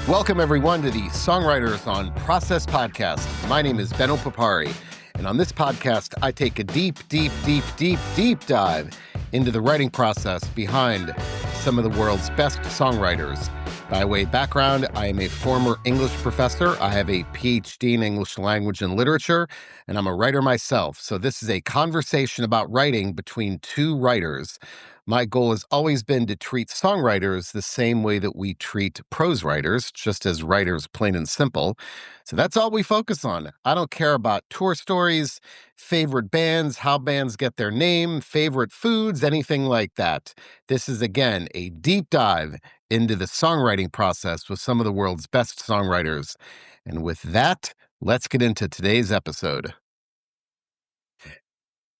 Welcome, everyone, to the Songwriters on Process podcast. My name is Benno Papari, and on this podcast, I take a deep dive into the writing process behind some of the world's best songwriters. By way of background, I am a former English professor. I have a PhD in English language and literature, and I'm a writer myself. So this is a conversation about writing between two writers. My goal has always been to treat songwriters the same way that we treat prose writers, just as writers, plain and simple. So that's all we focus on. I don't care about tour stories, favorite bands, how bands get their name, favorite foods, anything like that. This is, again, a deep dive into the songwriting process with some of the world's best songwriters. And with that, let's get into today's episode.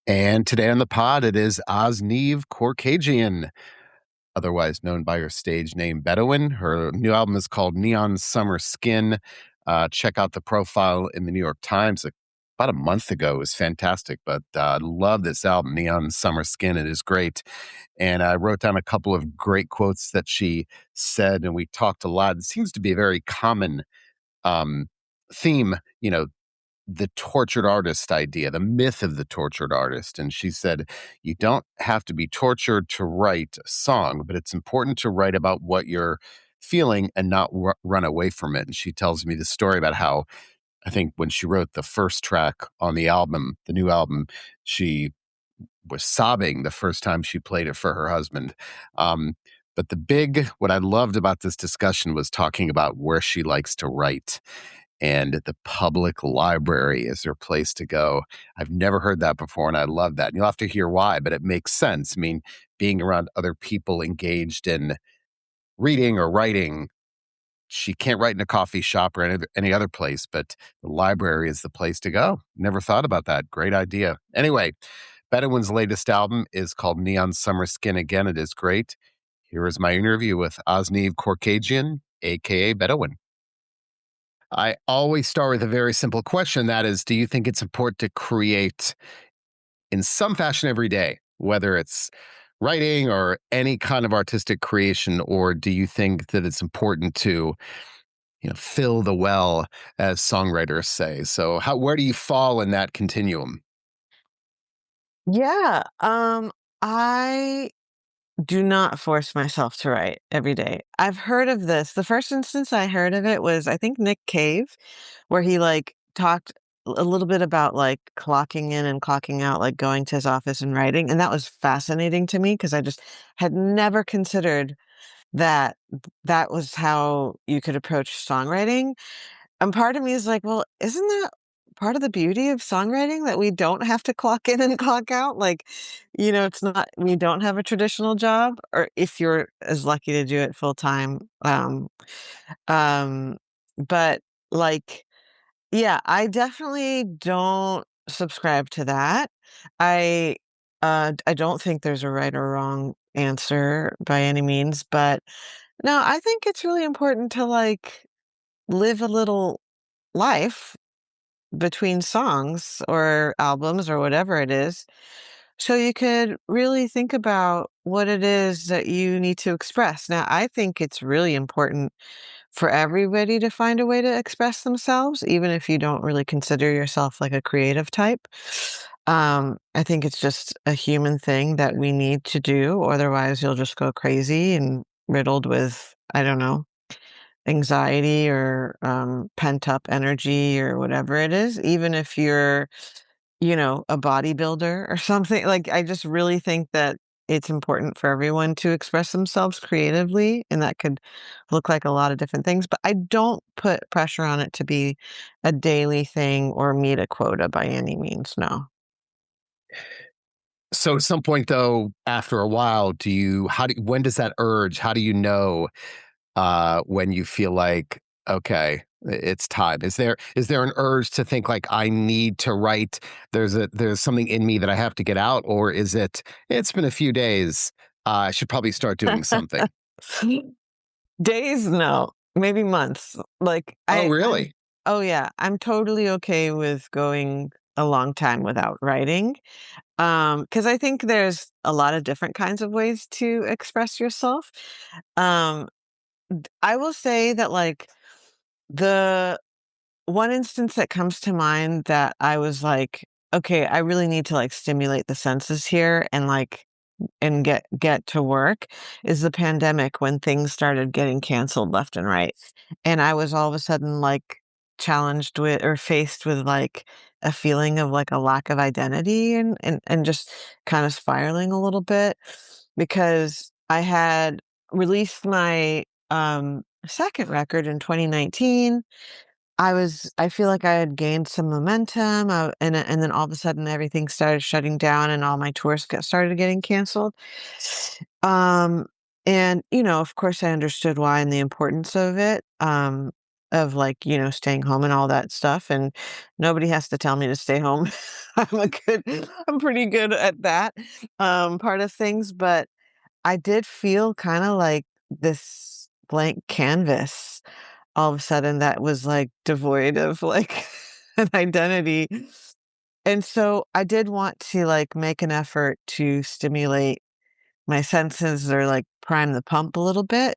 And today on the pod, it is Azniv Korkejian, otherwise known by her stage name Bedouine. Her new album is called Neon Summer Skin. Check out the profile in the New York Times about a month ago. It was fantastic, but I love this album, Neon Summer Skin. It is great. And I wrote down a couple of great quotes that she said, and we talked a lot. It seems to be a very common theme, the tortured artist idea, the myth of the tortured artist. And she said, you don't have to be tortured to write a song, but it's important to write about what you're feeling and not run away from it. And she tells me the story about how I think when she wrote the first track on the album, the new album, she was sobbing the first time she played it for her husband. But what I loved about this discussion was talking about where she likes to write. And the public library is her place to go. I've never heard that before, and I love that. And you'll have to hear why, but it makes sense. I mean, being around other people engaged in reading or writing, she can't write in a coffee shop or any other place, but the library is the place to go. Never thought about that. Great idea. Anyway, Bedouine's latest album is called Neon Summer Skin. Again, it is great. Here is my interview with Azniv Korkejian, a.k.a. Bedouine. I always start with a very simple question. That is, do you think it's important to create in some fashion every day, whether it's writing or any kind of artistic creation, or do you think that it's important to, fill the well, as songwriters say? So where do you fall in that continuum? Yeah, I do not force myself to write every day. I've heard of this. The first instance I heard of it was, I think, Nick Cave, where he talked a little bit about clocking in and clocking out, like going to his office and writing. And that was fascinating to me because I just had never considered that that was how you could approach songwriting. And part of me is like, well, isn't that part of the beauty of songwriting that we don't have to clock in and clock out? It's not, we don't have a traditional job, or if you're as lucky to do it full time. Um, but like, yeah, I definitely don't subscribe to that. I, I don't think there's a right or wrong answer by any means, but no, I think it's really important to live a little life between songs or albums or whatever it is. So you could really think about what it is that you need to express. Now, I think it's really important for everybody to find a way to express themselves, even if you don't really consider yourself like a creative type. I think it's just a human thing that we need to do. Otherwise, you'll just go crazy and riddled with, I don't know, anxiety or pent up energy or whatever it is, even if you're, a bodybuilder or something. Like, I just really think that it's important for everyone to express themselves creatively, and that could look like a lot of different things. But I don't put pressure on it to be a daily thing or meet a quota by any means. No. So at some point, though, after a while, when does that urge, how do you know when you feel like, okay, it's time? Is there an urge to think like I need to write? There's something in me that I have to get out, or is it's been a few days. I should probably start doing something. Days, no, maybe months. Oh, I'm really? oh yeah, I'm totally okay with going a long time without writing. Because I think there's a lot of different kinds of ways to express yourself. Um, I will say that, like, the one instance that comes to mind that I was like, "Okay, I really need to, like, stimulate the senses here and, like, and get to work," is the pandemic when things started getting canceled left and right. And I was all of a sudden, like, challenged with or faced with, like, a feeling of, like, a lack of identity and just kinda spiraling a little bit because I had released my, 2nd record in 2019. I feel like I had gained some momentum, and then all of a sudden everything started shutting down and all my tours started getting canceled. Um, and, of course, I understood why and the importance of it, of, like, staying home and all that stuff, and nobody has to tell me to stay home. I'm pretty good at that, part of things, but I did feel kinda like this blank canvas all of a sudden that was, like, devoid of, like, an identity. And so I did want to, like, make an effort to stimulate my senses or, like, prime the pump a little bit.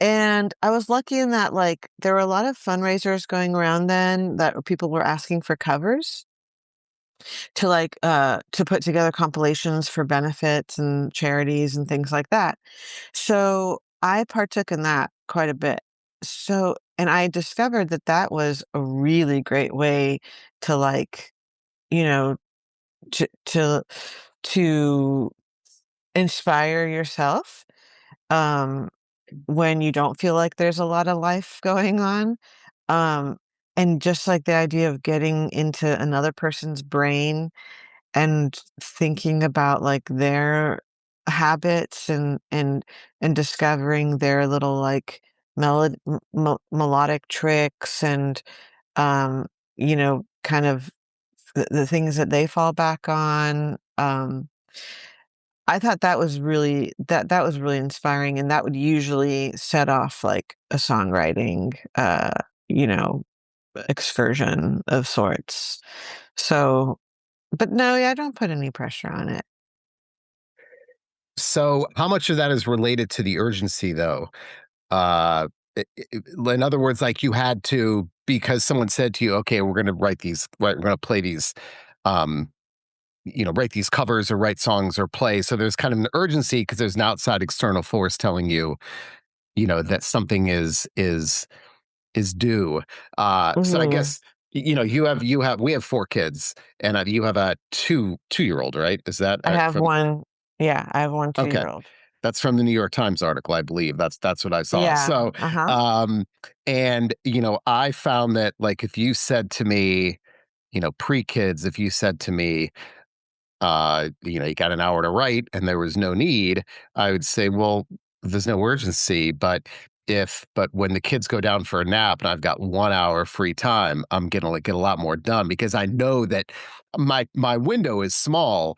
And I was lucky in that, like, there were a lot of fundraisers going around then that people were asking for covers to, like, to put together compilations for benefits and charities and things like that. So I partook in that quite a bit. And I discovered that that was a really great way to, like, you know, to to to inspire yourself, um, when you don't feel like there's a lot of life going on. Um, and just like the idea of getting into another person's brain and thinking about, like, their habits and discovering their little, like, melodic tricks and, kind of the things that they fall back on. I thought that was really inspiring, and that would usually set off, like, a songwriting, you know, excursion of sorts. So but no, yeah, I don't put any pressure on it. So, how much of that is related to the urgency, though? Uh, in other words, like you had to because someone said to you, "Okay, we're going to write these, we're going to play these, um, write these covers or write songs or play." So there's kind of an urgency because there's an outside external force telling you, that something is due. So I Mhm. guess you have we have 4 kids, and you have a two-year old, right? Is that I have from? one yeah, I have one Okay. two-year-old. That's from the New York Times article, I believe. That's what I saw. Yeah, So, uh-huh. um, and I found that like if you said to me, pre-kids, if you said to me, you got an hour to write and there was no need, I would say, well, there's no urgency. But when the kids go down for a nap and I've got 1 hour free time, I'm gonna like, get a lot more done because I know that my window is small.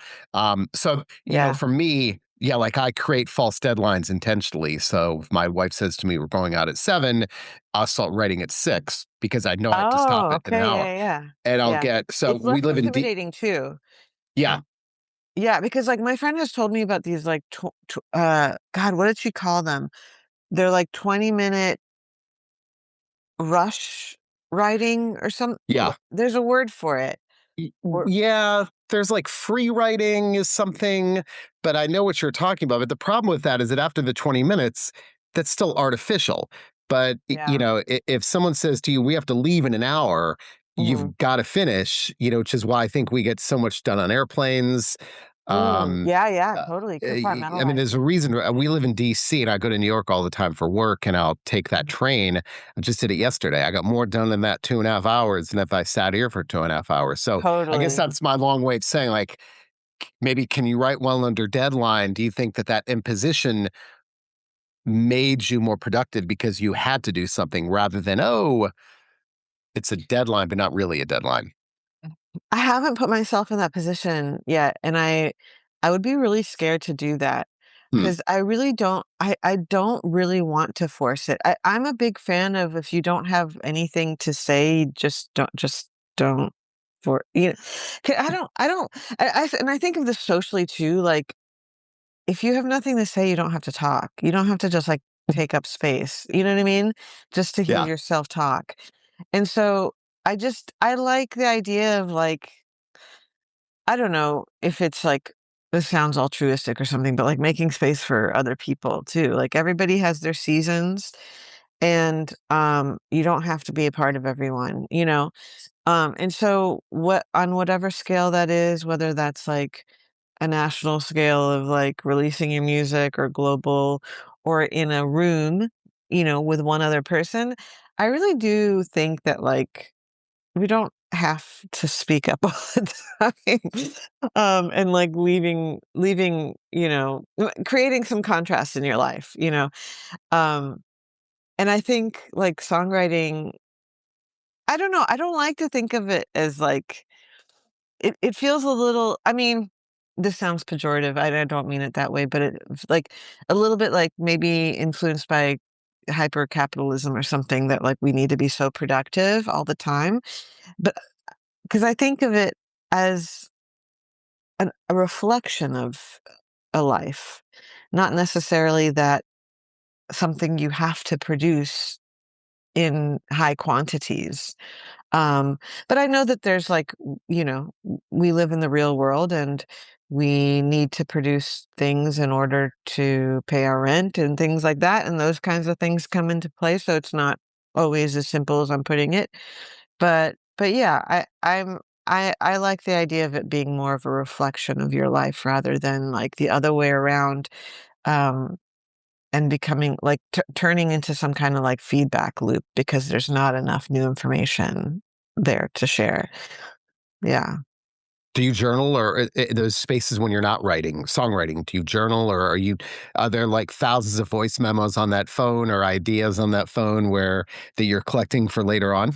So Yeah. for me, yeah, like I create false deadlines intentionally. So if my wife says to me, "We're going out at 7," I'll start writing at 6 because I know I have to stop Oh, it in an okay, hour. yeah, yeah. And I'll Yeah. get so It's less we live in D intimidating too. yeah, Yeah, because, like, my friend has told me about these, like, God, what did she call them? They're, like, 20-minute rush writing or yeah. there's a word for it. Or Yeah, there's like free writing is something, but I know what you're talking about. But the problem with that is that after the 20 minutes, that's still artificial. But yeah. if someone says to you, "We have to leave in an hour," Mhm. you've got to finish. Which is why I think we get so much done on airplanes. Mm, Um, yeah, yeah, uh, totally, I mean, compartmentalize. there's a reason we live in DC and I go to New York all the time for work and I'll take that Mhm. train. I just did it yesterday. I got more done in that 2.5 hours than if I sat here for 2.5 hours. So I guess Totally. that's my long way of saying, like, maybe can you write well under deadline? Do you think that imposition made you more productive because you had to do something rather than, oh, it's a deadline, but not really a deadline? I haven't put myself in that position yet, and I would be really scared to do that Hmm. because I don't really want to force it. I'm a big fan of if you don't have anything to say, just don't for 'Kay, I don't and I think of this socially too, like, if you have nothing to say, you don't have to talk. You don't have to just, like, take up space, you know what I mean? Just to hear Yeah. yourself talk. And so I like the idea of like, I don't know if it's like, this sounds altruistic or something, but like making space for other people too. Like everybody has their seasons and you don't have to be a part of everyone, you know? And so what on whatever scale that is, whether that's like a national scale of like releasing your music or global or in a room, you know, with one other person, I really do think that like we don't have to speak up all the time. And like leaving, you know, creating some contrast in your life, you know. Um, and I think like songwriting, I don't know, I don't like to think of it as like it feels a little, I mean, this sounds pejorative, I don't mean it that way, but it's like a little bit like maybe influenced by hyper capitalism or something that like we need to be so productive all the time. But because I think of it as a reflection of a life, not necessarily that something you have to produce in high quantities. Um, but I know that there's like, you know, we live in the real world and we need to produce things in order to pay our rent and things like that. And those kinds of things come into play. So it's not always as simple as I'm putting it. But yeah, I like the idea of it being more of a reflection of your life rather than like the other way around. Um, and becoming like turning into some kind of like feedback loop because there's not enough new information there to share. Yeah. Do you journal or those spaces when you're not writing, songwriting? Do you journal or are there like thousands of voice memos on that phone or ideas on that phone where that you're collecting for later on?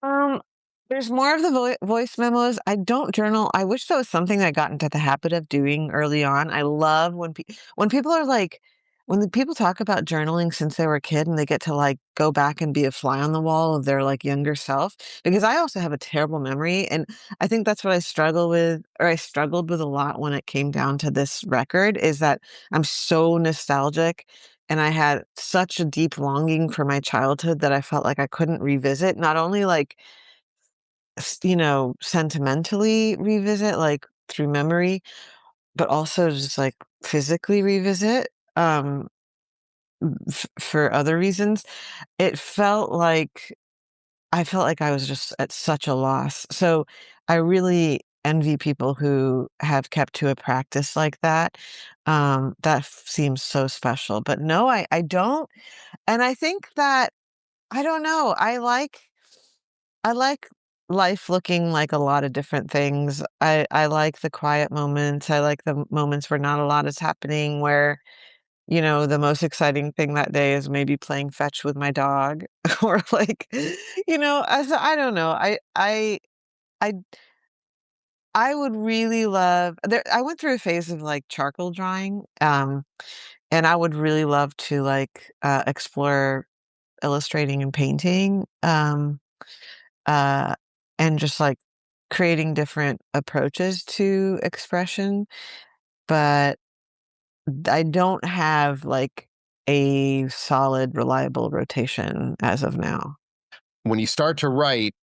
Um, there's more of the voice memos. I don't journal. I wish that was something I got into the habit of doing early on. I love when people are like when the people talk about journaling since they were a kid and they get to like go back and be a fly on the wall of their like younger self. Because I also have a terrible memory, and I think that's what I struggle with, or I struggled with a lot when it came down to this record. Is that I'm so nostalgic and I had such a deep longing for my childhood that I felt like I couldn't revisit, not only like, you know, sentimentally revisit, like through memory, but also just like physically revisit, for other reasons. It felt like I felt like I was just at such a loss. So I really envy people who have kept to a practice like that. That seems so special. But no, I don't. And I think that I don't know, I like life looking like a lot of different things. I like the quiet moments. I like the moments where not a lot is happening, where, you know, the most exciting thing that day is maybe playing fetch with my dog or like, you know, as I don't know. I I would really love there I went through a phase of like charcoal drawing. And I would really love to like explore illustrating and painting, uh, and just like creating different approaches to expression. But I don't have like a solid, reliable rotation as of now. When you start to write,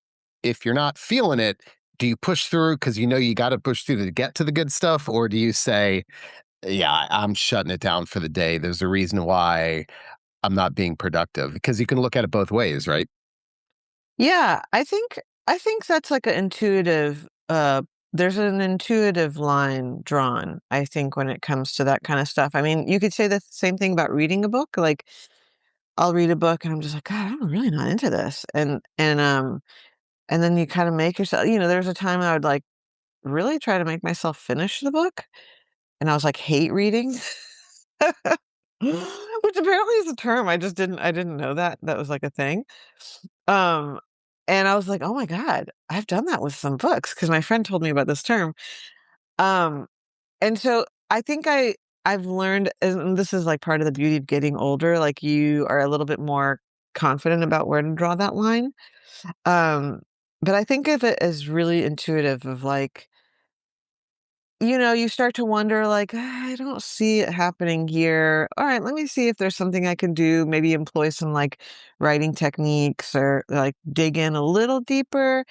if you're not feeling it, do you push through because you know you got to push through to get to the good stuff? Or do you say, yeah, I'm shutting it down for the day? There's a reason why I'm not being productive because you can look at it both ways, right? Yeah, I think that's like an intuitive there's an intuitive line drawn, I think, when it comes to that kind of stuff. I mean, you could say the same thing about reading a book. Like I'll read a book and I'm just like, God, I'm really not into this. And then you kind of make yourself, you know, there's a time I would like really try to make myself finish the book. And I was like, hate reading. Which apparently is a term. I didn't know that. That was like a thing. Um, and I was like, "Oh my god, I've done that with some books," because my friend told me about this term. Um, and so I think I've learned, and this is like part of the beauty of getting older, like you are a little bit more confident about where to draw that line. Um, but I think of it as really intuitive of like you start to wonder, like, "Ah, I don't see it happening here. All right, let me see if there's something I can do, maybe employ some, like, writing techniques or, like, dig in a little deeper."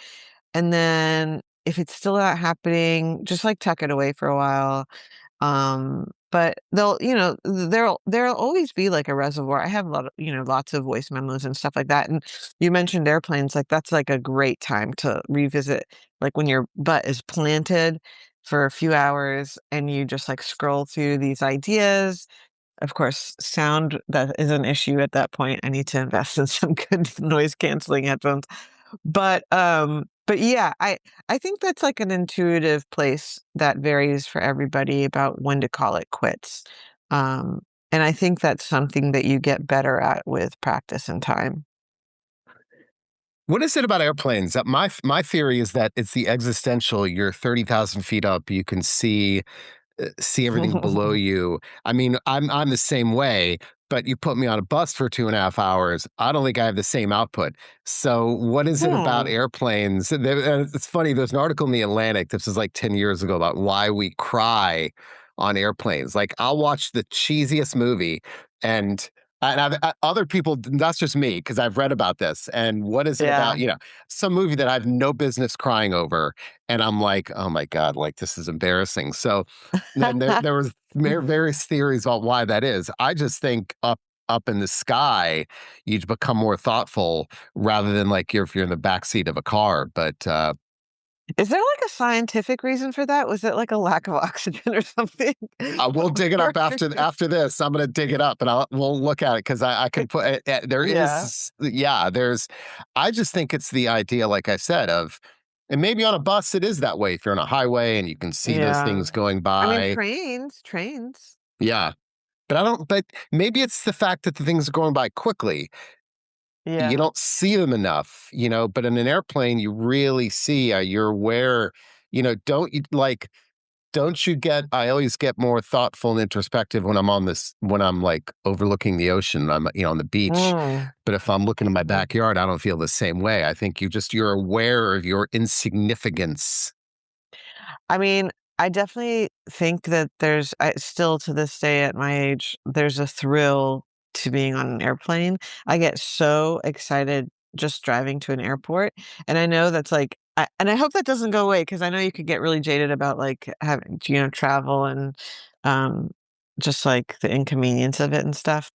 And then if it's still not happening, just, like, tuck it away for a while. But there'll always be, like, a reservoir. I have a lot of lots of voice memos and stuff like that, and you mentioned airplanes, like, that's, like, a great time to revisit, like, when your butt is planted for a few hours and you just, like, scroll through these ideas. Of course, sound, that is an issue at that point. I need to invest in some good noise canceling headphones. But yeah, I think that's like an intuitive place that varies for everybody about when to call it quits. Um, and I think that's something that you get better at with practice and time. What is it about airplanes? That my theory is that it's the existential. You're 30,000 feet up. You can see everything below you. I mean, I'm the same way, but you put me on a bus for 2.5 hours. I don't think I have the same output. So, what is it about Hmm. airplanes? It's funny. There's an article in the Atlantic. This was like 10 years ago about why we cry on airplanes. Like, I'll watch the cheesiest movie, and other people. That's just me because I've read about this. And what is it about? Yeah. Some movie that I have no business crying over, and I'm like, oh my god, like this is embarrassing. So then there was various theories about why that is. I just think up in the sky, you become more thoughtful rather than like if you're in the back seat of a car. But Is there like a scientific reason for that? Was it like a lack of oxygen or something? we'll dig it Or- up after this. I'm going to dig it up and we'll look at it because I can put there yeah. is yeah there's I just think it's the idea like I said of and maybe on a bus it is that way if you're on a highway and you can see those Yeah. things going I mean, by. trains. Yeah. But I don't but maybe it's the fact that the things are going by quickly. You Yeah. don't see them enough, but in an airplane, you really see, you're aware, don't you like, don't you get, I always get more thoughtful and introspective when I'm like overlooking the ocean, I'm, on the beach. Mm. But if I'm looking in my backyard, I don't feel the same way. I think you're aware of your insignificance. I mean, I definitely think that still to this day at my age, there's a thrill to being on an airplane. I get so excited just driving to an airport. And I know that's like, and I hope that doesn't go away because I know you could get really jaded about like having, travel and um, just like the inconvenience of it and stuff.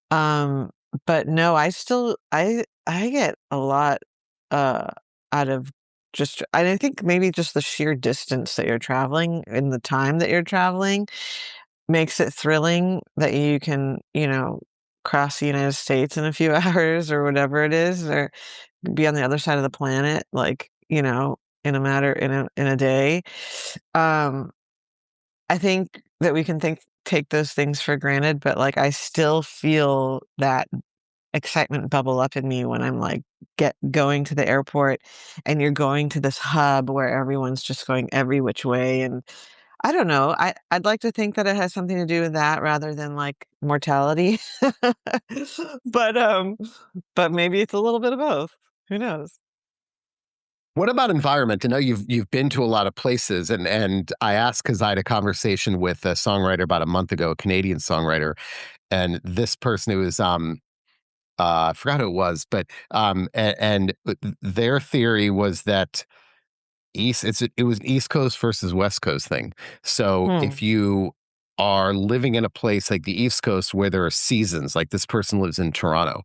Um, but no, I get a lot, uh, out of and I think maybe just the sheer distance that you're traveling and the time that you're traveling makes it thrilling that you can, cross the United States in a few hours or whatever it is, or be on the other side of the planet, like, in a day. Um, I think that we can take those things for granted, but, like, I still feel that excitement bubble up in me when I'm, like, get going to the airport and you're going to this hub where everyone's just going every which way, and I don't know, I'd like to think that it has something to do with that rather than, like, mortality. But, um but maybe it's a little bit of both. Who knows? What about environment? I know you've been to a lot of places, and I asked because I had a conversation with a songwriter about a month ago, a Canadian songwriter, and this person who was I forgot who it was, but and their theory was that it was an East Coast versus West Coast thing. So if Hmm. you are living in a place like the East Coast where there are seasons, like this person lives in Toronto,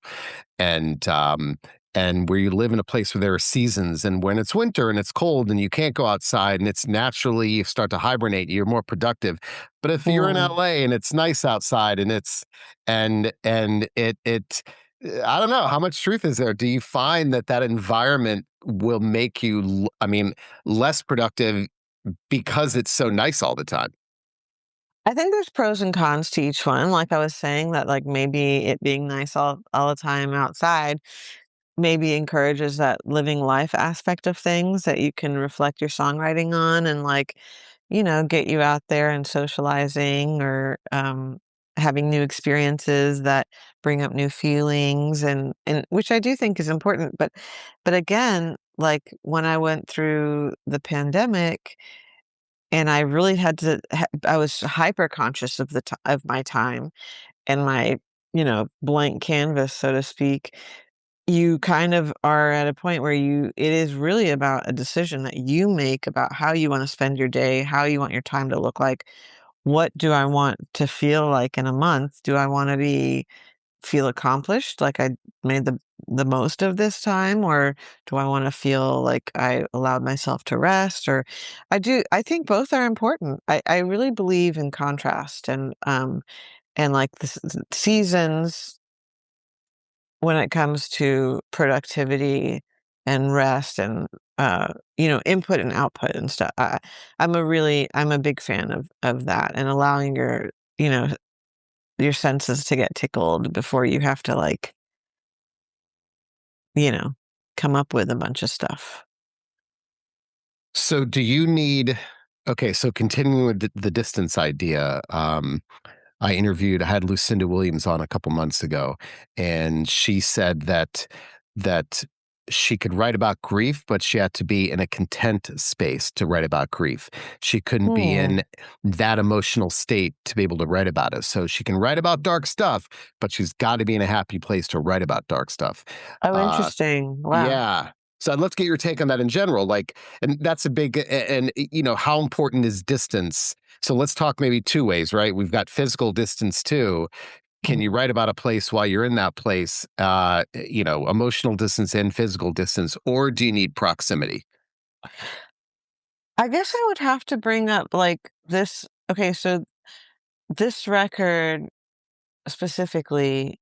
and where you live in a place where there are seasons, and when it's winter and it's cold and you can't go outside and it's naturally you start to hibernate, you're more productive. But if you're in Hmm. LA and it's nice outside and it's and it I don't know how much truth is there. Do you find that that environment will make you I mean less productive because it's so nice all the time? I think there's pros and cons to each one. Like I was saying, that like maybe it being nice all the time outside maybe encourages that living life aspect of things that you can reflect your songwriting on and like, get you out there and socializing or having new experiences that bring up new feelings and which I do think is important. But again, like when I went through the pandemic, and I really had to I was hyper conscious of of my time and my, blank canvas, so to speak. You kind of are at a point where it is really about a decision that you make about how you want to spend your day, how you want your time to look like. What do I want to feel like in a month? Do I want to feel accomplished, like I made the most of this time, or do I want to feel like I allowed myself to rest? Or I think both are important. I really believe in contrast and like the seasons when it comes to productivity and rest and input and output and stuff. I'm a big fan of that, and allowing you know your senses to get tickled before you have to, like, you know come up with a bunch of stuff. So do you need okay, so continuing with the distance idea, I had Lucinda Williams on a couple months ago, and she said that she could write about grief, but she had to be in a content space to write about grief. She couldn't be Hmm. in that emotional state to be able to write about it. So she can write about dark stuff, but she's got to be in a happy place to write about dark stuff. Oh, Uh, interesting. Wow. yeah. So let's get your take on that in general. Like, and that's a big, and how important is distance? So let's talk maybe two ways, right? We've got physical distance too. Can you Mhm. write about a place while you're in that place? Emotional distance and physical distance, or do you need proximity? I guess I would have to bring up, like, this. Okay, so this record specifically,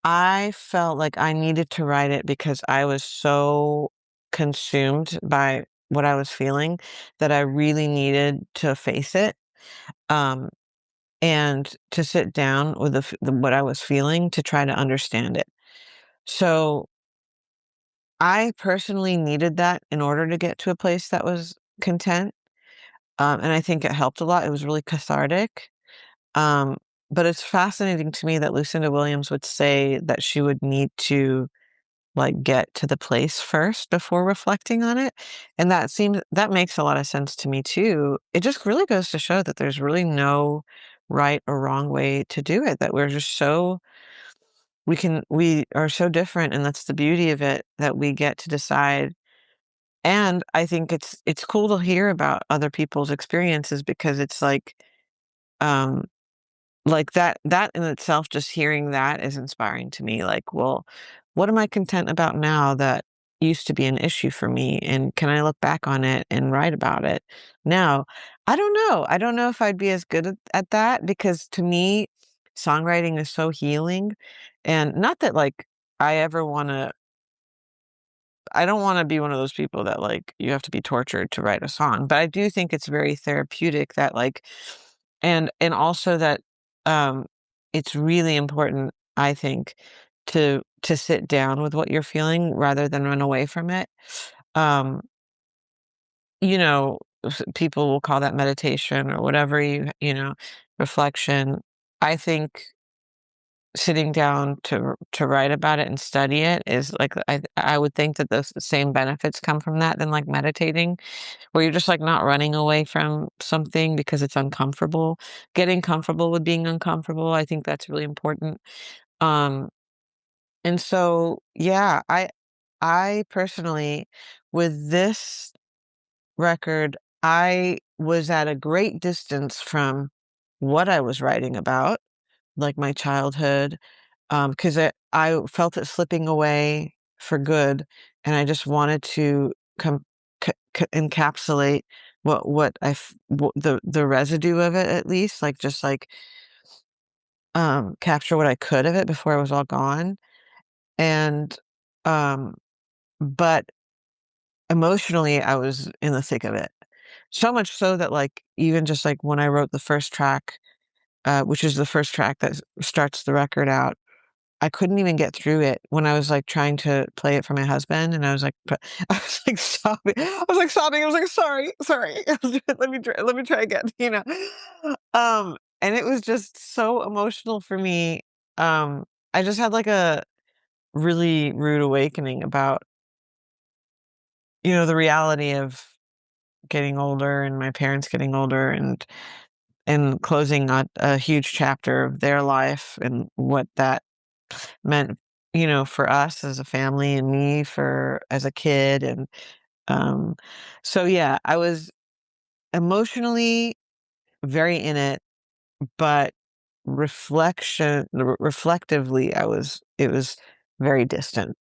I felt like I needed to write it because I was so consumed by what I was feeling that I really needed to face it, um, and to sit down with what I was feeling to try to understand it. So I personally needed that in order to get to a place that was content, and I think it helped a lot. It was really cathartic. Um, but it's fascinating to me that Lucinda Williams would say that she would need to, like, get to the place first before reflecting on it, and that makes a lot of sense to me too. It just really goes to show that there's really no right or wrong way to do it, that we're just we are so different, and that's the beauty of it, that we get to decide. And I think it's cool to hear about other people's experiences because it's um like, that in itself, just hearing that is inspiring to me, like, well, what am I content about now that used to be an issue for me, and can I look back on it and write about it now? I don't know. I don't know if I'd be as good at that, because to me, songwriting is so healing, and not that, like, I ever wanna I don't wanna be one of those people that, like, you have to be tortured to write a song, but I do think it's very therapeutic that, like, and also that, um, it's really important, I think, to sit down with what you're feeling rather than run away from it. Um, People will call that meditation or whatever reflection. I think sitting down to write about it and study it is, like, I would think that those same benefits come from that than, like, meditating, where you're just, like, not running away from something because it's uncomfortable. Getting comfortable with being uncomfortable, I think that's really important. Um, and so, yeah, I personally, with this record, I was at a great distance from what I was writing about, like my childhood, because I felt it slipping away for good, and I just wanted to com c c encapsulate what the residue of it, at least, like, just, like, capture what I could of it before it was all gone, and, um, but emotionally, I was in the thick of it. So much so that, like, even just, like, when I wrote the first track, which is the first track that starts the record out, I couldn't even get through it when I was, like, trying to play it for my husband, and I was like, I was, like, sobbing. I was, like, sobbing. I was, like, "Sorry, sorry. Let me try again," you know? And it was just so emotional for me. I just had, like, a really rude awakening about, the reality of getting older and my parents getting older and closing a huge chapter of their life and what that meant, for us as a family and me for as a kid. And um, so yeah, I was emotionally very in it, but reflectively, it was very distant.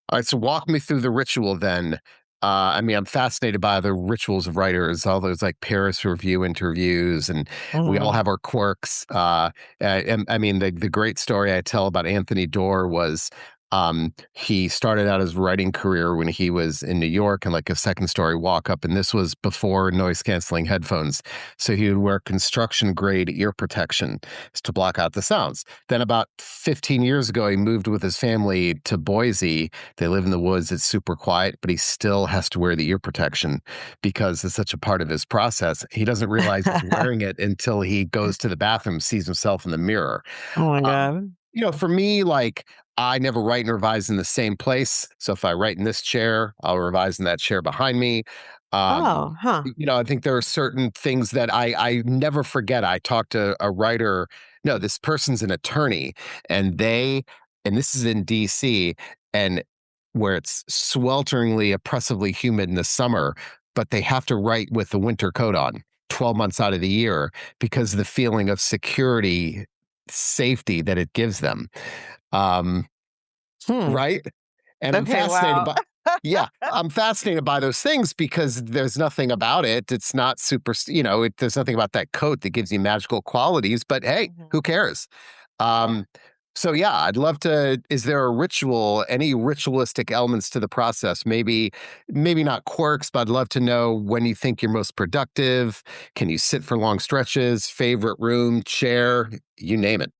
All right, so walk me through the ritual then. I mean, I'm fascinated by the rituals of writers, all those like Paris review interviews, and we all Mhm. have our quirks. And I mean, the great story I tell about Anthony Doerr was he started out his writing career when he was in New York and like a second story walk up, and this was before noise canceling headphones. So he would wear construction grade ear protection to block out the sounds. Then about 15 years ago, he moved with his family to Boise. They live in the woods. It's super quiet, but he still has to wear the ear protection because it's such a part of his process. He doesn't realize he's wearing it until he goes to the bathroom, sees himself in the mirror. Oh my Um, god. for me, like I never write and revise in the same place. So if I write in this chair, I'll revise in that chair behind me. Um, Oh, huh. I think there are certain things that I never forget. I talked to a writer. No, this person's an attorney, and and this is in DC, and where it's swelteringly, oppressively humid in the summer, but they have to write with the winter coat on 12 months out of the year because of the feeling of security, safety that it gives them. Um, Hmm. right? And I'm Okay, fascinated wow. by yeah, I'm fascinated by those things because there's nothing about it. It's not super, there's nothing about that coat that gives you magical qualities, but hey, Mhm. who cares? Yeah. Um, so yeah, I'd love to. Is there a ritual, any ritualistic elements to the process? Maybe not quirks, but I'd love to know when you think you're most productive. Can you sit for long stretches? Favorite room, chair, you name it.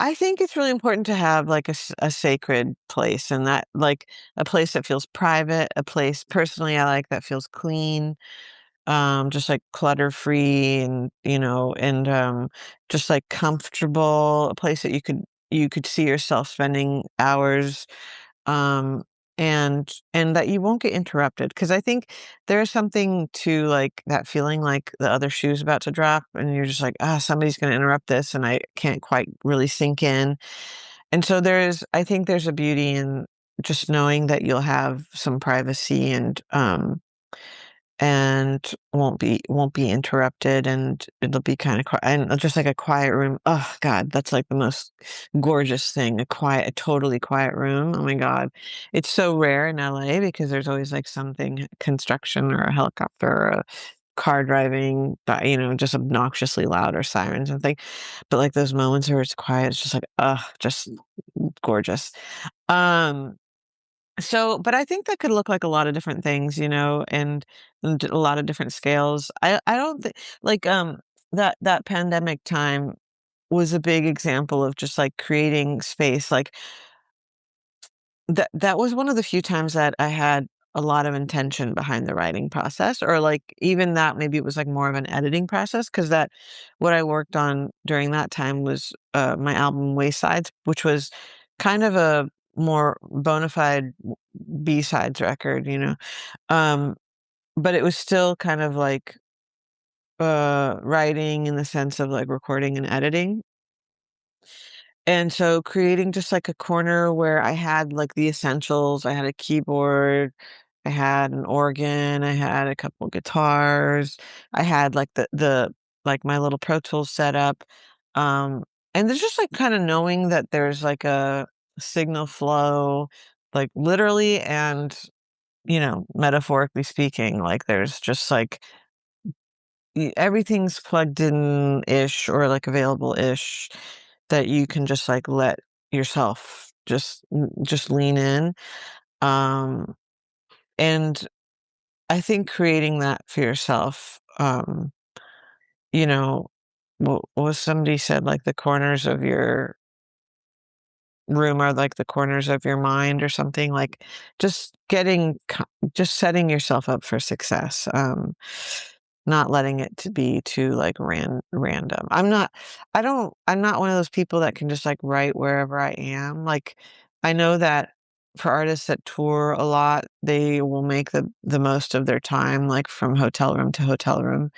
I think it's really important to have like a sacred place and that like a place that feels private, a place personally I like that feels clean, just like clutter free and just like comfortable, a place that you could see yourself spending hours, um and that you won't get interrupted because I think there's something to like that feeling like the other shoe's about to drop and you're just like, ah, somebody's going to interrupt this and I can't quite really sink in. And so I think there's a beauty in just knowing that you'll have some privacy and won't be interrupted and it'll be kind of quiet and just like a quiet room. Oh god, that's like the most gorgeous thing, a totally quiet room. Oh my god, it's so rare in LA because there's always like something, construction or a helicopter or a car driving by, just obnoxiously loud or sirens and thing. But like those moments where it's quiet, it's just like, just gorgeous. um but I think that could look like a lot of different things, and a lot of different scales. I don't think like that pandemic time was a big example of just like creating space. Like that was one of the few times that I had a lot of intention behind the writing process, or like even that maybe it was like more of an editing process because that what I worked on during that time was my album Waysides, which was kind of a more bona fide B-sides record, um, but it was still kind of like writing in the sense of like recording and editing. And so creating just like a corner where I had like the essentials, I had a keyboard, I had an organ, I had a couple guitars, I had like the like my little Pro Tools setup. Um and there's just like kind of knowing that there's like a signal flow, like literally and metaphorically speaking, like there's just like everything's plugged in ish or like available ish that you can just like let yourself just lean in. Um, and I think creating that for yourself, you know, what was somebody said, like the corners of your room are like the corners of your mind or something like just just setting yourself up for success, not letting it to be too like random. I'm not one of those people that can just like write wherever I am. Like I know that for artists that tour a lot, they will make the most of their time, like, from hotel room to hotel room,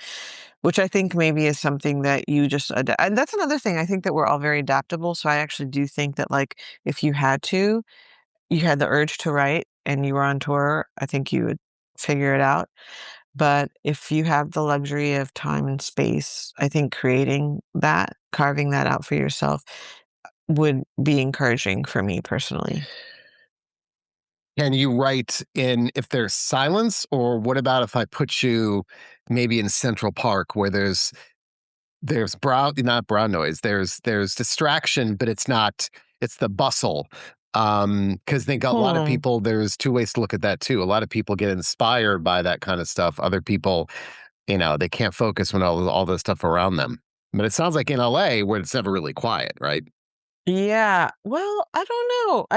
which I think maybe is something that you just and that's another thing, I think that we're all very adaptable, so I actually do think that, like, if you had the urge to write and you were on tour, I think you would figure it out. But if you have the luxury of time and space, I think creating that, carving that out for yourself would be encouraging for me personally. Can you write in if there's silence, or what about if I put you maybe in Central Park where there's brown not brown noise, there's distraction, but it's not it's the bustle. Because think a lot of Hmm. people there's two ways to look at that too. A lot of people get inspired by that kind of stuff. Other people, they can't focus when all this stuff around them. But it sounds like in LA where it's never really quiet, right? Yeah. Well, I don't know.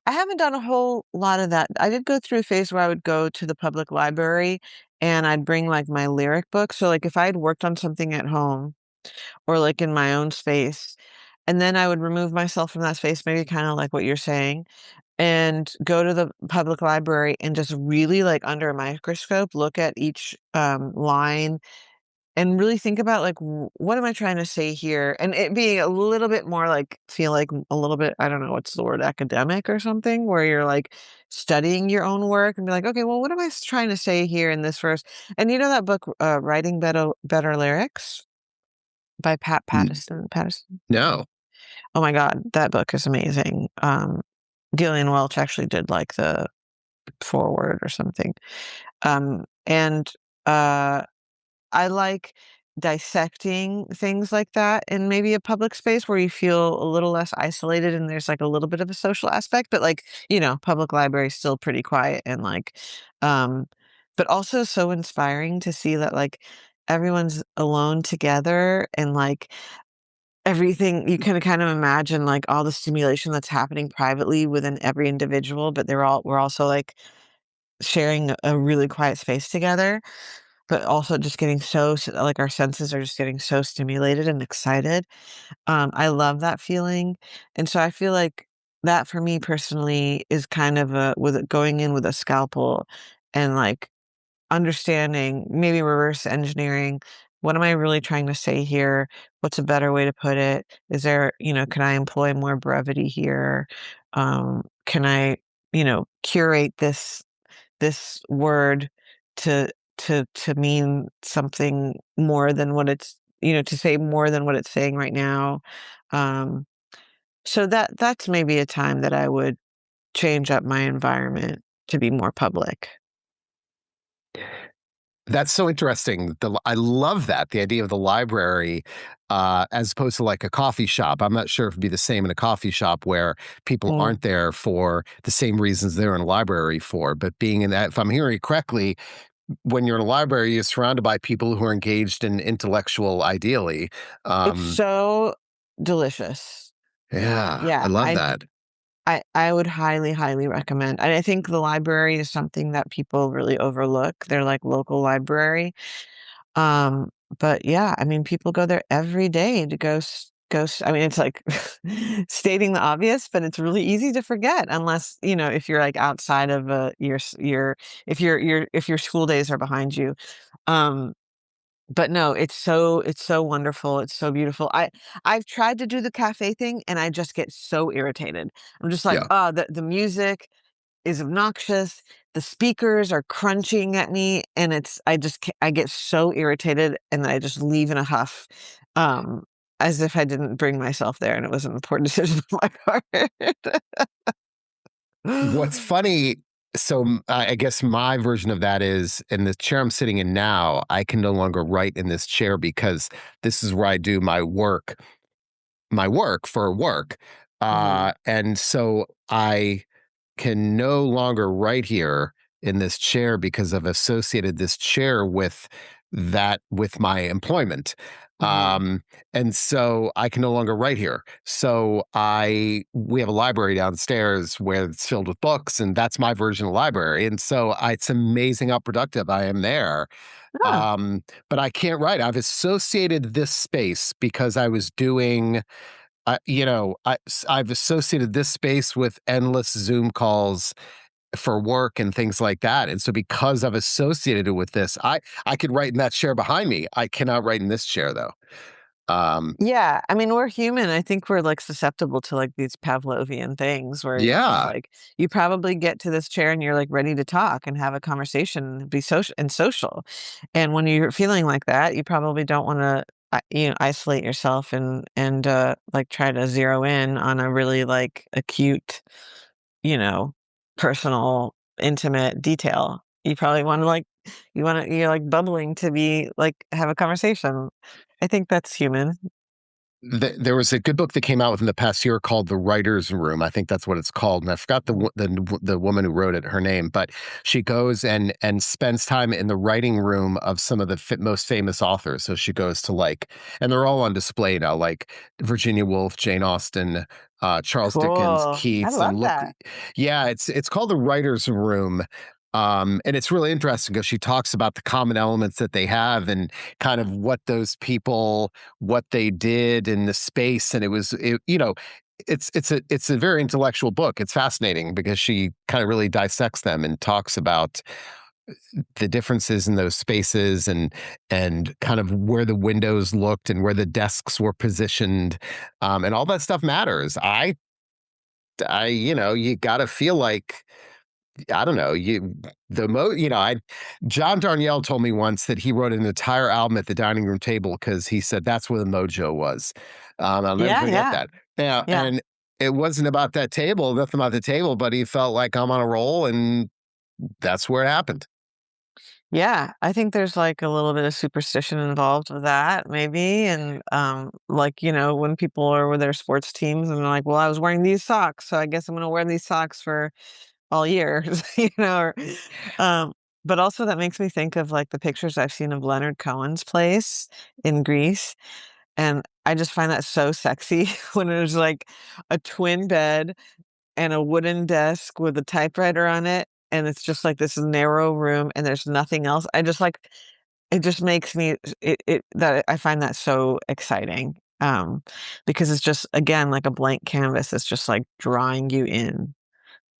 I haven't done a whole lot of that. I did go through a phase where I would go to the public library and I'd bring like my lyric book. So like if I had worked on something at home or like in my own space, and then I would remove myself from that space, maybe kind of like what you're saying, and go to the public library and just really like under a microscope look at each line and really think about like what am I trying to say here, and it being a little bit more like feel like a little bit, I don't know what's the word, academic or something, where you're like studying your own work and be like, okay, well, what am I trying to say here in this verse? And you know that book, Writing Better Lyrics by Pat N- Patterson. No. Oh my god, that book is amazing. Gillian Welch actually did like the forward or something. And I like dissecting things like that in maybe a public space where you feel a little less isolated and there's like a little bit of a social aspect, but like, public library is still pretty quiet and like, um, but also so inspiring to see that like everyone's alone together and like everything you can kind of imagine like all the stimulation that's happening privately within every individual, but we're also like sharing a really quiet space together, but also just getting like, our senses are just getting so stimulated and excited. I love that feeling, and so I feel like that for me personally is kind of a with going in with a scalpel and, like, understanding, maybe reverse engineering, what am I really trying to say here? What's a better way to put it? Is there, can I employ more brevity here? Can I, curate this word to to mean something more than what it's, to say more than what it's saying right now. Um, so that's maybe a time that I would change up my environment to be more public. That's so interesting. I love that, the idea of the library, as opposed to like a coffee shop. I'm not sure if it'd be the same in a coffee shop where people Mm. aren't there for the same reasons they're in a library for. But being in that, if I'm hearing you correctly, when you're in a library, you're surrounded by people who are engaged in intellectual, ideally. It's Um, so delicious. yeah, I Yeah, love that. I would highly, highly recommend. And I think the library is something that people really overlook. They're like local library. Um, but yeah, I mean, people go there every day to I mean, it's like stating the obvious, but it's really easy to forget unless, if you're like outside of if if your school days are behind you. Um, but no, it's so wonderful. It's so beautiful. I've tried to do the cafe thing and I just get so irritated. I'm just like, Yeah. oh, the music is obnoxious. The speakers are crunching at me, and I get so irritated, and then I just leave in a huff, um, as if I didn't bring myself there, and it was an important decision on my part. What's funny, so I guess my version of that is in the chair I'm sitting in now, I can no longer write in this chair because this is where I do my work for work. Mhm. And so I can no longer write here in this chair because I've associated this chair with my employment. Mhm. Um, and so I can no longer write here. So we have a library downstairs where it's filled with books, and that's my version of library. And so it's amazing how productive I am there. Yeah. But I can't write. I've associated this space because I was doing I've associated this space with endless Zoom calls for work and things like that. And so because I've associated it with this, I could write in that chair behind me. I cannot write in this chair though. Um, Yeah, I mean, we're human. I think we're, like, susceptible to, like, these Pavlovian things where it's just, yeah. like, you probably get to this chair and you're, like, ready to talk and have a conversation, be social. And when you're feeling like that, you probably don't wanna, isolate yourself and like, try to zero in on a really, like, acute, you know, personal, intimate detail. You probably wanna, like you're, like, bubbling to be like, have a conversation. I think that's human. There was a good book that came out within the past year called The Writer's Room. I think that's what it's called, and I forgot the woman who wrote it, her name, but she goes and spends time in the writing room of some of the most famous authors. So she goes to and they're all on display now, like Virginia Woolf, Jane Austen, Charles Dickens, Cool. I Keats, and love look, that. yeah, it's called The Writer's Room. And it's really interesting because she talks about the common elements that they have and kind of what those people what they did in the space, and it's a very intellectual book. It's fascinating because she kind of really dissects them and talks about the differences in those spaces and kind of where the windows looked and where the desks were positioned, and all that stuff matters. You got to feel like I don't know. I John Darnielle told me once that he wrote an entire album at the dining room table because he said that's where the mojo was. I'll never Yeah, forget yeah, that. Yeah, yeah. and it wasn't about that table, nothing about the table, but he felt like I'm on a roll, and that's where it happened. Yeah, I think there's, like, a little bit of superstition involved with that maybe, and, like, when people are with their sports teams and they're like, "Well, I was wearing these socks, so I guess I'm gonna wear these socks for all year," or, um but also that makes me think of, like, the pictures I've seen of Leonard Cohen's place in Greece, and I just find that so sexy when there's, like, a twin bed and a wooden desk with a typewriter on it, and it's just, like, this narrow room, and there's nothing else. I just, like it just makes me it that I find that so exciting, because it's just, again, like a blank canvas. It's just, like, drawing you in,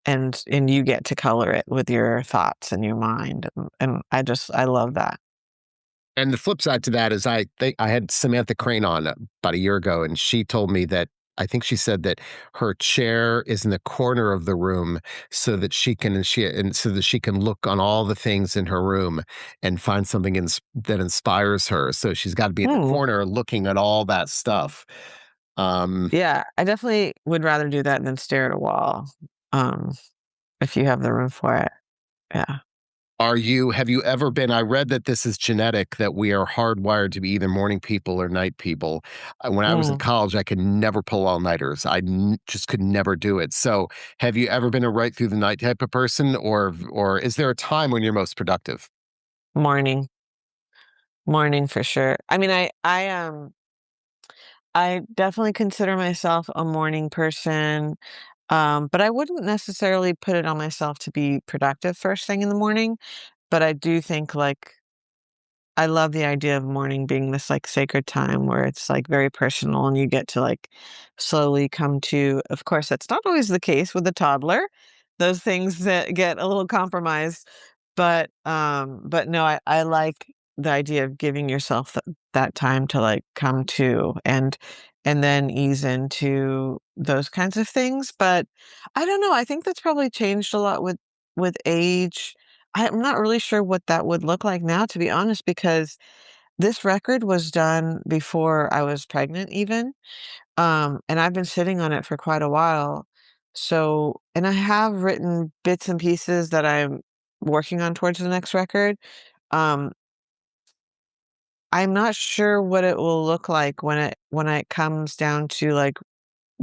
and you get to color it with your thoughts and your mind, and I love that. And the flip side to that is I think I had Samantha Crane on about a year ago, and she told me that I think she said that her chair is in the corner of the room so that she can look on all the things in her room and find something that inspires her. So she's got to be in the Mm, corner looking at all that stuff. Um, yeah, I definitely would rather do that than stare at a wall, um, if you have the room for it. Yeah. Have you ever been I read that this is genetic, that we are hardwired to be either morning people or night people. When I was in Mm. college, I could never pull all-nighters. Just could never do it. So, have you ever been a right through the night type of person, or is there a time when you're most productive? Morning. Morning for sure. I mean, I definitely consider myself a morning person, but I wouldn't necessarily put it on myself to be productive first thing in the morning. But I do think like I love the idea of morning being this like sacred time where it's like very personal and you get to like slowly come to, of course, that's not always the case with a toddler. Those things that get a little compromised. But no, I like the idea of giving yourself that time to like come to and then ease into those kinds of things. But I don't know. I think that's probably changed a lot with age. I'm not really sure what that would look like now, to be honest, because this record was done before I was pregnant even, and I've been sitting on it for quite a while. So and I have written bits and pieces that I'm working on towards the next record. Um, I'm not sure what it will look like when it comes down to, like,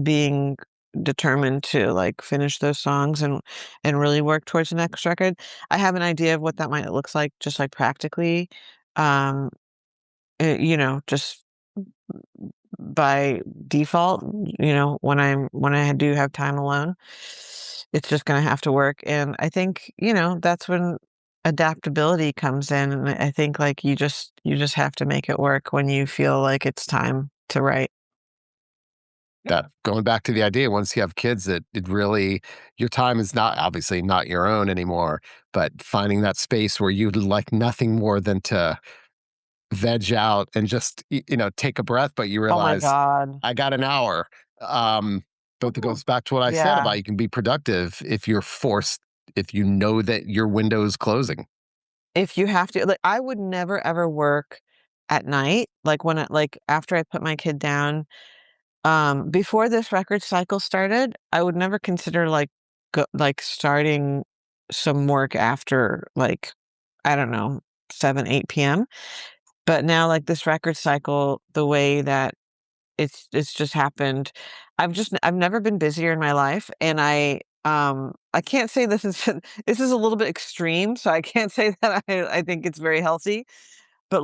being determined to, like, finish those songs and really work towards the next record. I have an idea of what that might looks like just, like, practically, um, just by default, when I do have time alone, it's just gonna have to work, and I think, that's when adaptability comes in, and I think, like, you just have to make it work when you feel like it's time to write. that going back to the idea, once you have kids, it really your time is not obviously not your own anymore, but finding that space where you'd like nothing more than to veg out and just take a breath, but you Oh my realize god. I got an hour. Um, but it Ooh. goes back to what I said Yeah. about you can be productive if you're forced, if you know that your window is closing. If you have to, like, I would never ever work at night, like, after I put my kid down. Before this record cycle started, I would never consider, starting some work after, I don't know, 7, 8 p.m. But now, like, this record cycle, the way that it's just happened, I've never been busier in my life, and I can't say this is this is a little bit extreme, so I can't say that I think it's very healthy. But,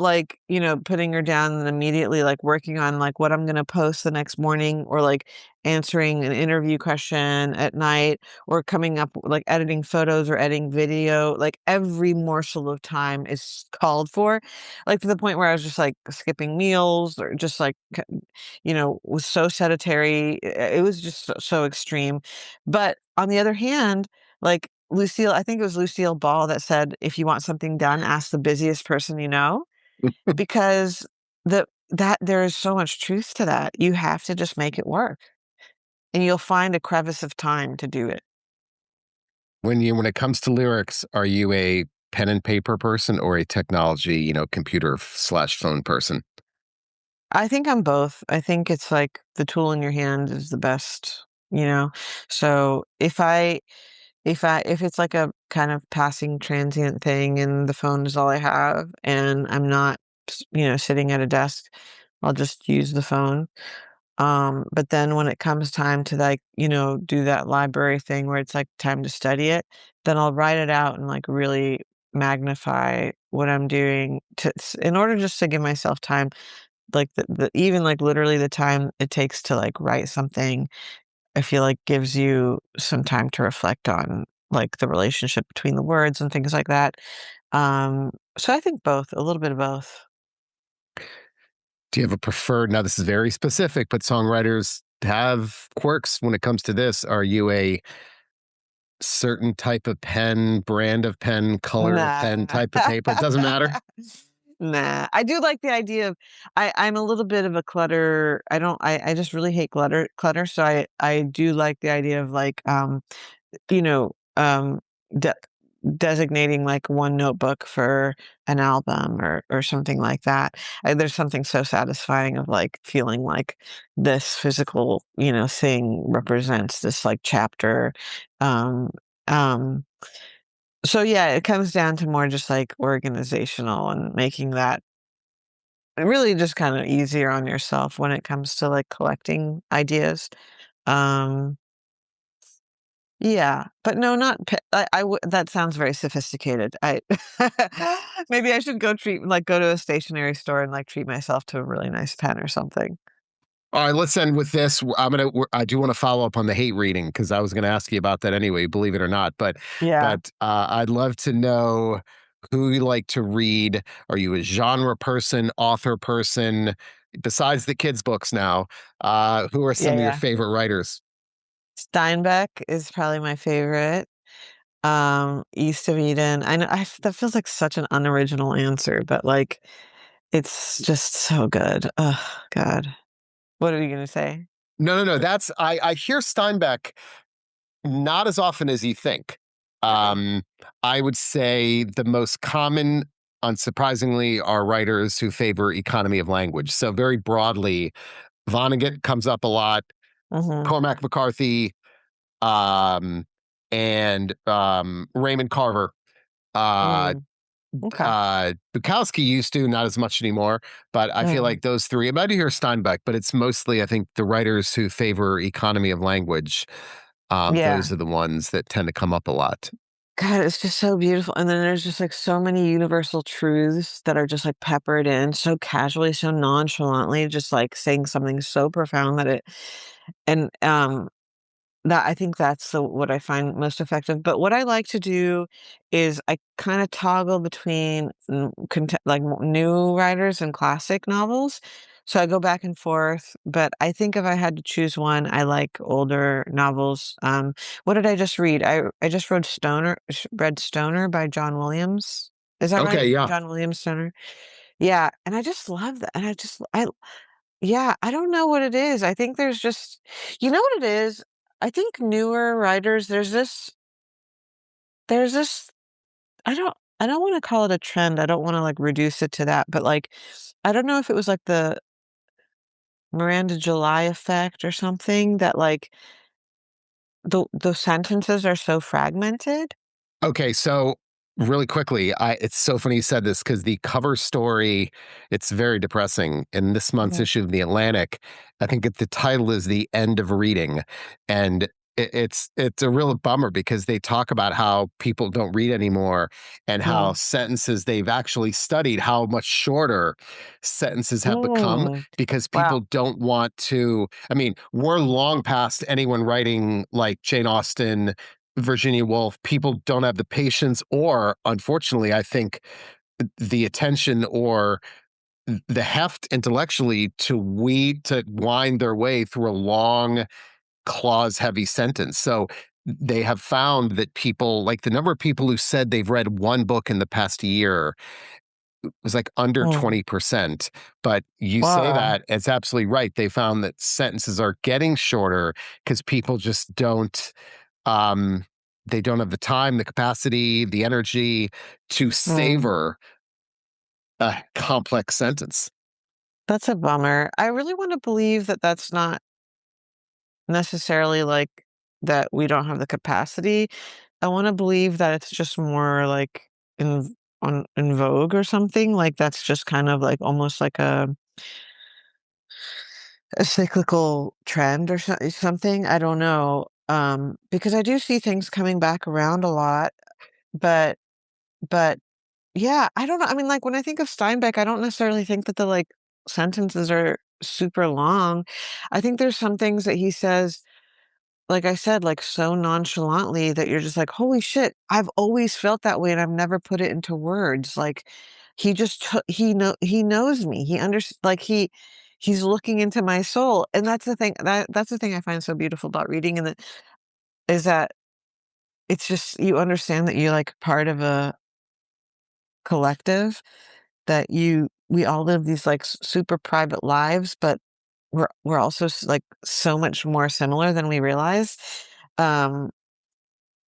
putting her down and immediately, working on, what I'm gonna post the next morning, or, answering an interview question at night, or coming up editing photos or editing video, every morsel of time is called for, to the point where I was just, skipping meals, or just, was so sedentary. It was just so extreme. But on the other hand, Lucille, I think it was Lucille Ball that said, "If you want something done, ask the busiest person you know." Because there is so much truth to that. You have to just make it work, and you'll find a crevice of time to do it. When it comes to lyrics, are you a pen and paper person or a technology, computer slash phone person? I think I'm both. I think it's like the tool in your hand is the best, you know? So if it's like a kind of passing transient thing and the phone is all I have and I'm not, sitting at a desk, I'll just use the phone. But then when it comes time to do that library thing where it's like time to study it, then I'll write it out and really magnify what I'm doing in order just to give myself time, even literally the time it takes to write something, I feel like gives you some time to reflect on the relationship between the words and things like that. So I think both, a little bit of both. Do you have a preferred, now this is very specific, but songwriters have quirks when it comes to this. Are you a certain type of pen, brand of pen, color of pen, Nah. type of paper? It doesn't matter. Nah. I do like the idea of I'm a little bit of a clutter. I just really hate clutter. So I do like the idea of you know, de designating one notebook for an album or something like that. There's something so satisfying of feeling like this physical, thing represents this chapter. Um, um, so yeah, it comes down to more just organizational and making that really just kind of easier on yourself when it comes to collecting ideas. Um, yeah, but no, not p I w that sounds very sophisticated. I maybe I should go to a stationery store and, treat myself to a really nice pen or something. All right, let's end with this. I do want to follow up on the hate reading because I was going to ask you about that anyway, believe it or not. But Yeah, I'd love to know who you like to read. Are you a genre person, author person? Besides the kids' books now, who are some yeah, of your yeah. favorite writers? Steinbeck is probably my favorite. East of Eden. I know that feels like such an unoriginal answer, but, it's just so good. Oh god. What are you gonna say? No, no, no. I hear Steinbeck not as often as you think. Really? I would say the most common, unsurprisingly, are writers who favor economy of language. So very broadly, Vonnegut comes up a lot, Mhm. Cormac McCarthy, um, and Raymond Carver. Uh, Mm. Okay. Bukowski used to, not as much anymore, but I feel Mm. like those three. I might hear Steinbeck, but it's mostly, I think, the writers who favor economy of language. Yeah. Those are the ones that tend to come up a lot. God, it's just so beautiful, and then there's just, so many universal truths that are just, peppered in so casually, so nonchalantly, just, saying something so profound that it and, that I think that's what I find most effective. But what I like to do is I kinda toggle between, new writers and classic novels. So I go back and forth, but I think if I had to choose one, I like older novels. What did I just read? I just read Stoner by John Williams. Is that right? Okay, yeah. John Williams Stoner. Yeah, and I just love that. And I yeah, I don't know what it is. I think there's just, you know what it is? I think newer writers, there's this I don't want to call it a trend. I don't want to like reduce it to that, but like I don't know if it was like the Miranda July effect or something that like the sentences are so fragmented. Okay, so really quickly, I it's so funny you said this because the cover story, it's very depressing. In this month's Mhm. issue of The Atlantic, I think the title is "The End of Reading," and it's a real bummer because they talk about how people don't read anymore and how Mm. sentences they've actually studied how much shorter sentences have become Mm. because Wow. people don't want to. I mean, we're long past anyone writing like Jane Austen, Virginia Woolf. People don't have the patience, or unfortunately, I think the attention or the heft intellectually to wind their way through a long clause heavy sentence. So they have found that people, like the number of people who said they've read one book in the past year was like under Mm. 20%. But you say Wow. that, it's absolutely right. They found that sentences are getting shorter because people just um, they don't have the time, the capacity, the energy to Mm. savor a complex sentence. That's a bummer. I really want to believe that that's not necessarily like that we don't have the capacity. I want to believe that it's just more like in vogue or something. Like that's just kind of like almost like a cyclical trend or something. I don't know. Because I do see things coming back around a lot, but but yeah, I don't know. I mean, like when I think of Steinbeck, I don't necessarily think that the like sentences are super long. I think there's some things that he says, like I said, like so nonchalantly that you're just like, holy shit, I've always felt that way and I've never put it into words. Like he just he knows me. Like he's looking into my soul. And that's the thing I find so beautiful about reading and that is that it's just you understand that you're like part of a collective, that we all live these like super private lives, but we're also like so much more similar than we realize. Um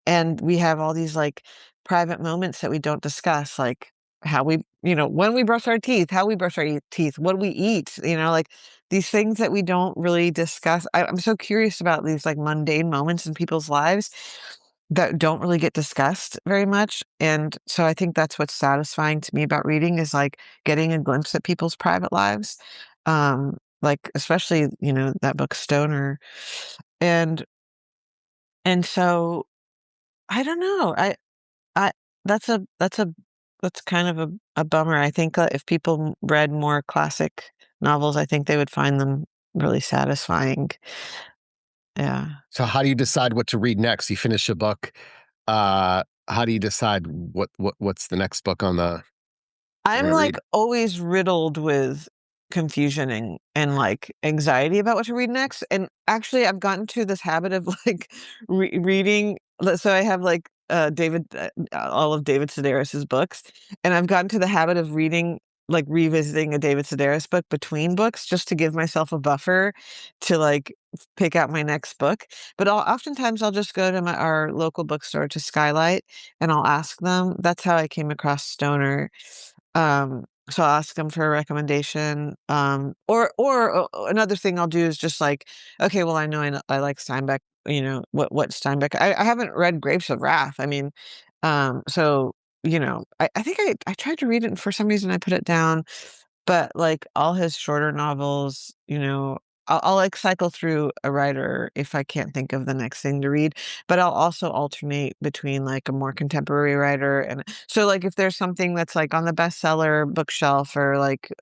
And we have all these, like, private moments that we don't discuss, like, how we when we brush our teeth, how we brush our teeth, what we eat, like, these things that we don't really discuss. I'm so curious about these, like, mundane moments in people's lives that don't really get discussed very much, and so I think that's what's satisfying to me about reading is, like, getting a glimpse at people's private lives, like, especially, that book Stoner, and so I don't know. I that's a that's kind of a bummer. I think, if people read more classic novels, I think they would find them really satisfying. Yeah. So how do you decide what to read next? You finish a book. How do you decide what's the next book on the you're I'm, gonna like, read? always riddled with confusion and, like, anxiety about what to read next, and actually, I've gotten to this habit of, like, reading so I have, like, all of David Sedaris's books, and I've gotten to the habit of reading like, revisiting a David Sedaris book between books just to give myself a buffer to, like, pick out my next book, but I'll just go to our local bookstore, to Skylight, and I'll ask them. That's how I came across Stoner. So I'll ask them for a recommendation. Or another thing I'll do is just like, okay, well, I like Steinbeck. What Steinbeck? I haven't read Grapes of Wrath. I mean, so I think I tried to read it and for some reason I put it down. But, like, all his shorter novels, I'll, like, cycle through a writer if I can't think of the next thing to read, but I'll also alternate between, like, a more contemporary writer and so, like, if there's something that's, like, on the bestseller bookshelf or, like,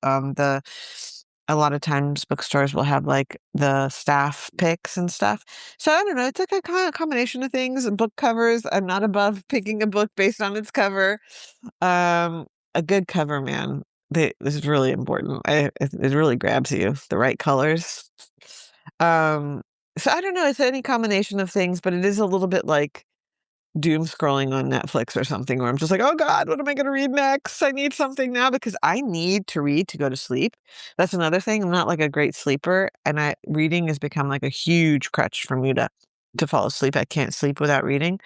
a lot of times bookstores will have, like, the staff picks and stuff. So, I don't know, it's like a combination of things, book covers, I'm not above picking a book based on its cover. A good cover, man. this is really important. It really grabs you, the right colors. Um, so I don't know, it's any combination of things, but it is a little bit like doom scrolling on Netflix or something where I'm just like, "Oh god, what am I gonna read next? I need something now," because I need to read to go to sleep. That's another thing, I'm not like a great sleeper, and I reading has become like a huge crutch for me to fall asleep. I can't sleep without reading.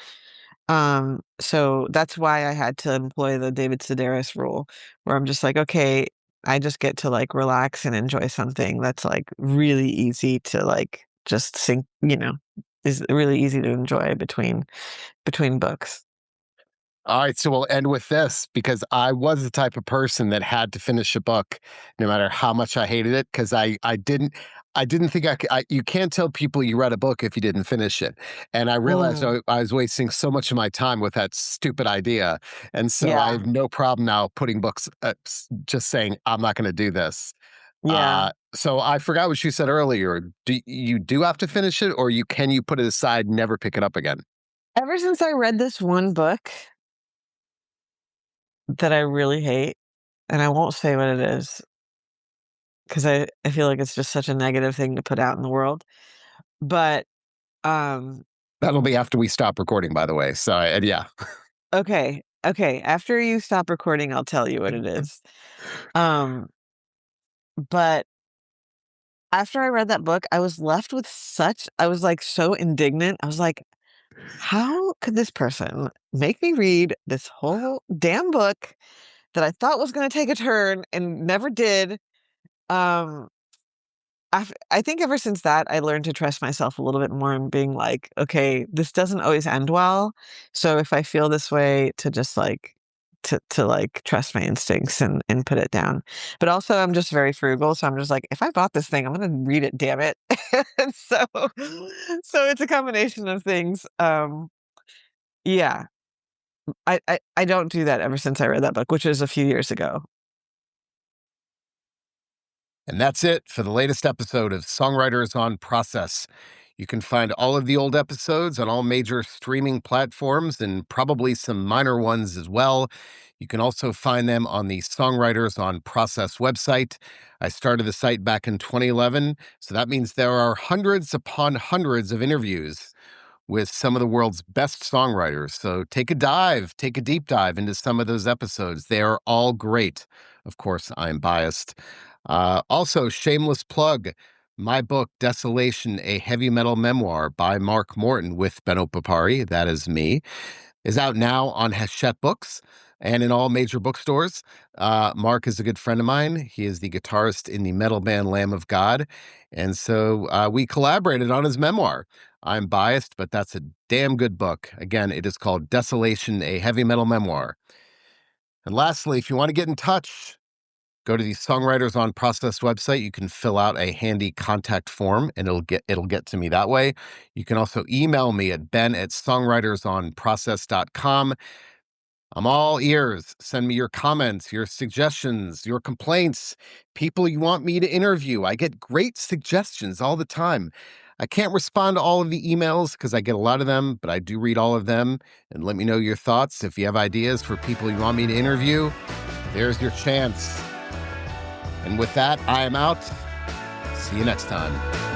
So that's why I had to employ the David Sedaris rule, where I'm just like, "Okay, I just get to, like, relax and enjoy something that's, like, really easy to, like, just sink," is really easy to enjoy between books. All right, so we'll end with this because I was the type of person that had to finish a book no matter how much I hated it because I didn't think you can't tell people you read a book if you didn't finish it. And I realized Mm, I was wasting so much of my time with that stupid idea. And so I yeah, have no problem now putting books, just saying, I'm not going to do this. yeah. So I forgot what you said earlier. Do you do have to finish it or you put it aside, never pick it up again? Ever since I read this one book that I really hate, and I won't say what it is because I feel like it's just such a negative thing to put out in the world, but, um That'll be after we stop recording, by the way. So, and yeah. okay, okay, after you stop recording, I'll tell you what it is. Um, but after I read that book, I was left with I was, like, so indignant. I was like, "How could this person make me read this whole damn book that I thought was gonna take a turn and never did?" Um I think ever since that, I learned to trust myself a little bit more and being like, "Okay, this doesn't always end well, so if I feel this way to just, like like, trust my instincts and put it down." But also, I'm just very frugal, so I'm just like, "If I bought this thing, I'm gonna read it, damn it." And so it's a combination of things, yeah. I don't do that ever since I read that book, which was a few years ago. And that's it for the latest episode of Songwriters on Process. You can find all of the old episodes on all major streaming platforms and probably some minor ones as well. You can also find them on the Songwriters on Process website. I started the site back in 2011, so that means there are hundreds upon hundreds of interviews with some of the world's best songwriters. So take a deep dive into some of those episodes. They are all great. Of course, I'm biased. Also, shameless plug. My book, Desolation, a Heavy Metal Memoir by Mark Morton with Benno Papari, that is me, is out now on Hachette Books and in all major bookstores. Mark is a good friend of mine. He is the guitarist in the metal band Lamb of God. And so we collaborated on his memoir. I'm biased, but that's a damn good book. Again, it is called Desolation, a Heavy Metal Memoir. And lastly, if you want to get in touch, go to the Songwriters on Process website. You can fill out a handy contact form and it'll get to me that way. You can also email me at ben@songwritersonprocess.com. I'm all ears. Send me your comments, your suggestions, your complaints, people you want me to interview. I get great suggestions all the time. I can't respond to all of the emails because I get a lot of them, but I do read all of them. And let me know your thoughts. If you have ideas for people you want me to interview, there's your chance. And with that, I am out. See you next time.